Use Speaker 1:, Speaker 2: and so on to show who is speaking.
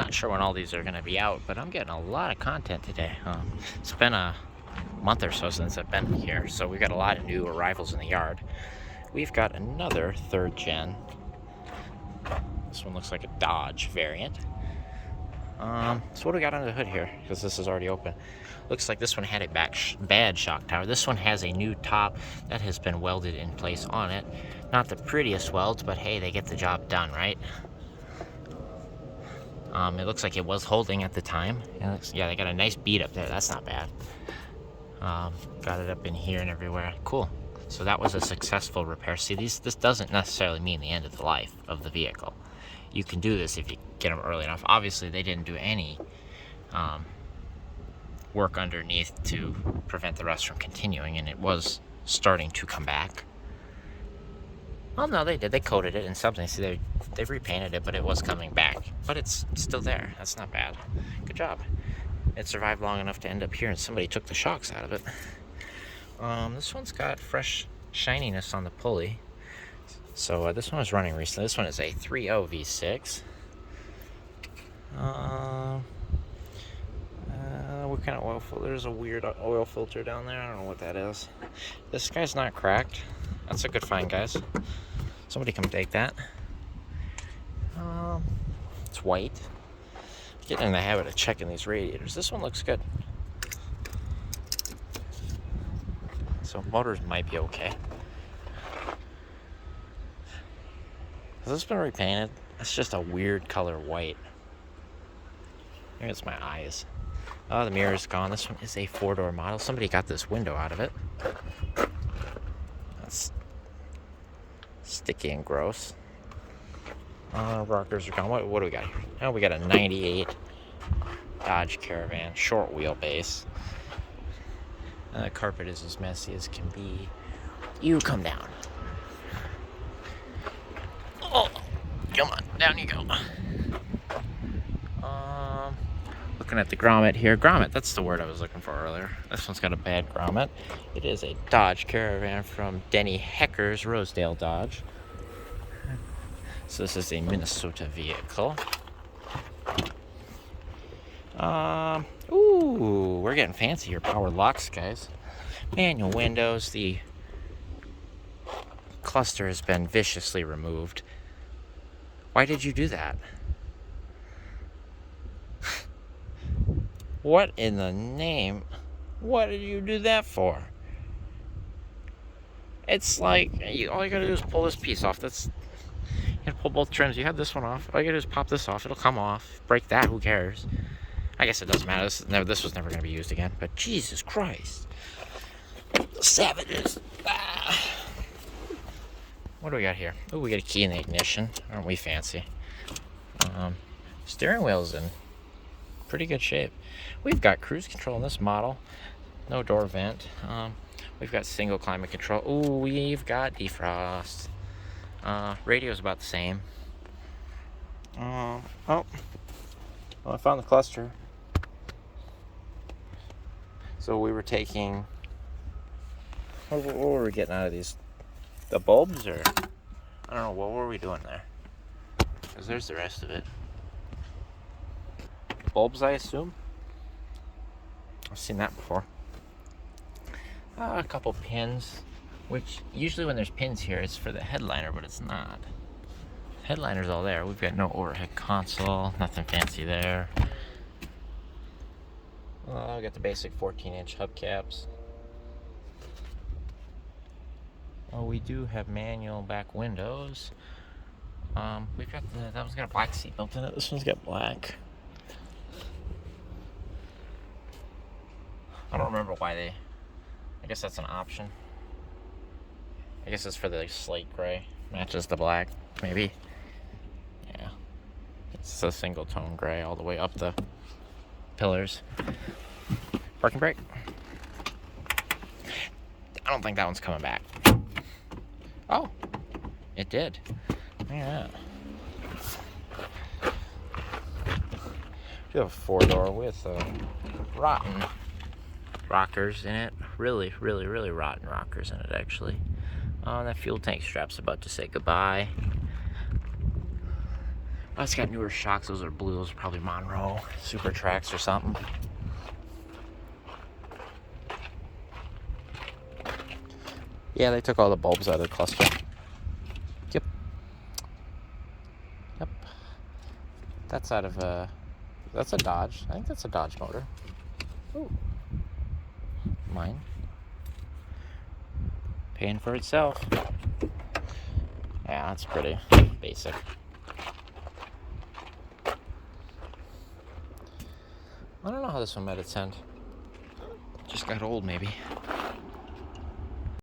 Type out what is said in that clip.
Speaker 1: not sure when all these are going to be out, but I'm getting a lot of content today. It's been a month or so since I've been here, so we've got a lot of new arrivals in the yard. We've got another third gen. This one looks like a Dodge variant. So what do we got under the hood here? Because this is already open. Looks like this one had a bad shock tower. This one has a new top that has been welded in place on it. Not the prettiest welds, but hey, they get the job done, right? It looks like it was holding at the time. Yeah, they got a nice bead up there. That's not bad. Got it up in here and everywhere. Cool. So that was a successful repair. See, this doesn't necessarily mean the end of the life of the vehicle. You can do this if you get them early enough. Obviously, they didn't do any work underneath to prevent the rust from continuing, and it was starting to come back. Well, no, they did. They coated it in something. See, they repainted it, but it was coming back. But it's still there. That's not bad. Good job. It survived long enough to end up here, and somebody took the shocks out of it. This one's got fresh shininess on the pulley. So this one was running recently. This one is a 3.0 V6. What kind of oil filter? There's a weird oil filter down there. I don't know what that is. This guy's not cracked. That's a good find, guys. Somebody come take that. It's white. Getting in the habit of checking these radiators. This one looks good. So motors might be okay. Has this been repainted? It's just a weird color white. Maybe it's my eyes. Oh, the mirror is gone. This one is a 4-door model. Somebody got this window out of it. That's sticky and gross. Rockers are gone. What do we got here? Oh, we got a 98 Dodge Caravan, short wheelbase. The carpet is as messy as can be. You come down. Oh, come on, down you go. Looking at the grommet here. Grommet, that's the word I was looking for earlier. This one's got a bad grommet. It is a Dodge Caravan from Denny Hecker's Rosedale Dodge. So this is a Minnesota vehicle. Ooh, we're getting fancy here. Power locks, guys. Manual windows. The cluster has been viciously removed. Why did you do that? What in the name? What did you do that for? It's like, all you gotta do is pull this piece off. You gotta pull both trims. You have this one off. All you gotta do is pop this off. It'll come off. Break that, who cares? I guess it doesn't matter. This was never gonna be used again. But Jesus Christ. Savages. What do we got here? Oh, we got a key in the ignition. Aren't we fancy? Steering wheel's in pretty good shape. We've got cruise control in this model. No door vent. We've got single climate control. Ooh, we've got defrost. Radio's about the same. Well, I found the cluster. So we were taking... What were we getting out of these? The bulbs, or... I don't know, what were we doing there? Because there's the rest of it. Bulbs, I assume? I've seen that before. A couple pins, which usually when there's pins here, it's for the headliner, but it's not. Headliner's all there. We've got no overhead console, nothing fancy there. We got the basic 14-inch hubcaps. Oh, we do have manual back windows. We've got that one's got a black seat built in it. This one's got black. I don't remember why I guess that's an option. I guess it's for the slate gray. Matches the black, maybe. Yeah. It's a single tone gray all the way up the pillars. Parking brake. I don't think that one's coming back. Oh, it did. Yeah. We have a 4-door with rotten rockers in it. Really rotten rockers in it, actually. That fuel tank strap's about to say goodbye. Oh, it's got newer shocks. Those are blue. Those are probably Monroe Super Tracks or something. Yeah, they took all the bulbs out of the cluster. Yep. Yep. That's out of a... That's a Dodge. I think that's a Dodge motor. Ooh. Mine. Paying for itself. Yeah, that's pretty basic. I don't know how this one might ascend. Just got old, maybe.